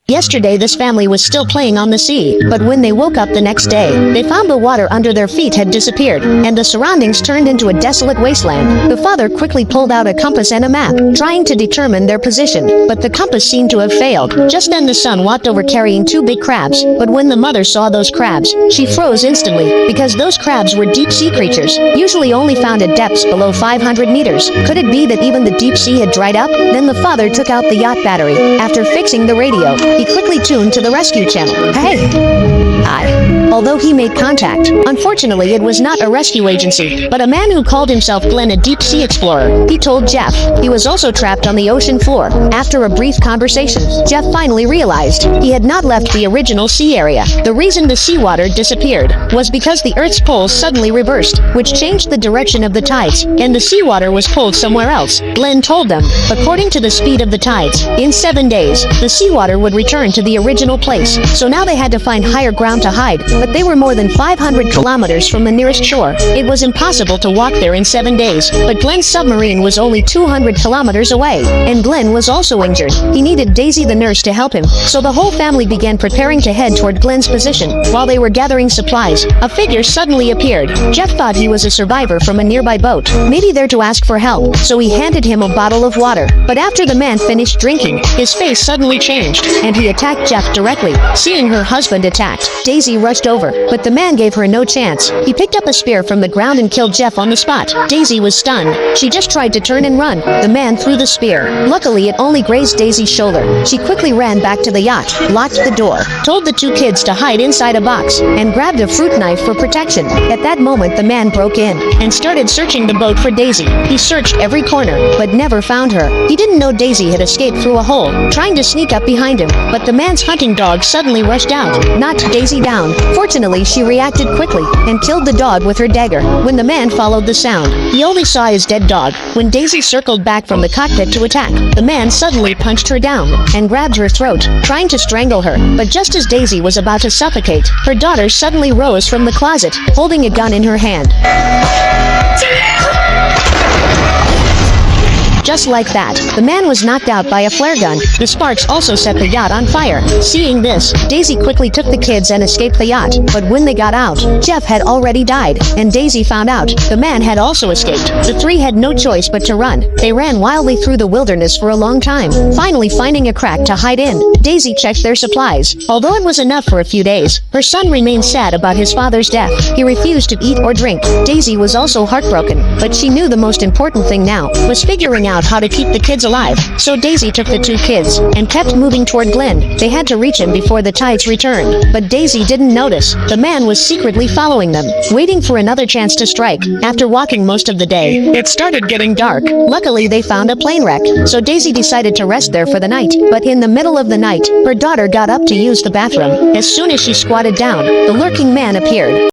Yesterday this family was still playing on the sea, but when they woke up the next day, they found the water under their feet had disappeared, and the surroundings turned into a desolate wasteland. The father quickly pulled out a compass and a map, trying to determine their position, but the compass seemed to have failed. Just then the son walked over carrying two big crabs, but when the mother saw those crabs, she froze instantly, because those crabs were deep-sea creatures, usually only found at depths below 500 meters. Could it be that even the deep sea had dried up? Then the father took out the yacht battery. After fixing the radio, he quickly tuned to the rescue channel. Hey! Hi. Although he made contact, unfortunately it was not a rescue agency, but a man who called himself Glenn, a deep-sea explorer. He told Jeff he was also trapped on the ocean floor. After a brief conversation, Jeff finally realized he had not left the original sea area. The reason the seawater disappeared was because the Earth's poles suddenly reversed, which changed the direction of the tides, and the seawater was pulled somewhere else. Glenn told them, according to the speed of the tides, in 7 days, the seawater would return to the original place. So now they had to find higher ground to hide, but they were more than 500 kilometers from the nearest shore. It was impossible to walk there in 7 days, but Glenn's submarine was only 200 kilometers away, and Glenn was also injured. He needed Daisy the nurse to help him, so the whole family began preparing to head toward Glenn's position. While they were gathering supplies, a figure suddenly appeared. Jeff thought he was a survivor from a nearby boat, maybe there to ask for help, so he handed him a bottle of water. But after the man finished drinking, his face suddenly changed, and he attacked Jeff directly. Seeing her husband attacked, Daisy rushed over, but the man gave her no chance. He picked up a spear from the ground and killed Jeff on the spot. Daisy was stunned. She just tried to turn and run. The man threw the spear. Luckily, it only grazed Daisy's shoulder. She quickly ran back to the yacht, locked the door, told the two kids to hide inside a box, and grabbed a fruit knife for protection. At that moment, the man broke in and started searching the boat for Daisy. He searched every corner, but never found her. He didn't know Daisy had escaped through a hole, trying to sneak up behind him, but the man's hunting dog suddenly rushed out, knocked Daisy down. Fortunately, she reacted quickly and killed the dog with her dagger. When the man followed the sound, he only saw his dead dog. When Daisy circled back from the cockpit to attack, the man suddenly punched her down and grabbed her throat, trying to strangle her. But just as Daisy was about to suffocate, her daughter suddenly rose from the closet, holding a gun in her hand. Just like that, the man was knocked out by a flare gun. The sparks also set the yacht on fire. Seeing this, Daisy quickly took the kids and escaped the yacht. But when they got out, Jeff had already died, and Daisy found out the man had also escaped. The three had no choice but to run. They ran wildly through the wilderness for a long time, finally finding a crack to hide in. Daisy checked their supplies. Although it was enough for a few days, her son remained sad about his father's death. He refused to eat or drink. Daisy was also heartbroken, but she knew the most important thing now was figuring out how to keep the kids alive. So Daisy took the two kids and kept moving toward Glenn. They had to reach him before the tides returned, but Daisy didn't notice. The man was secretly following them, waiting for another chance to strike. After walking most of the day, it started getting dark. Luckily, they found a plane wreck, so Daisy decided to rest there for the night. But in the middle of the night, her daughter got up to use the bathroom. As soon as she squatted down, the lurking man appeared.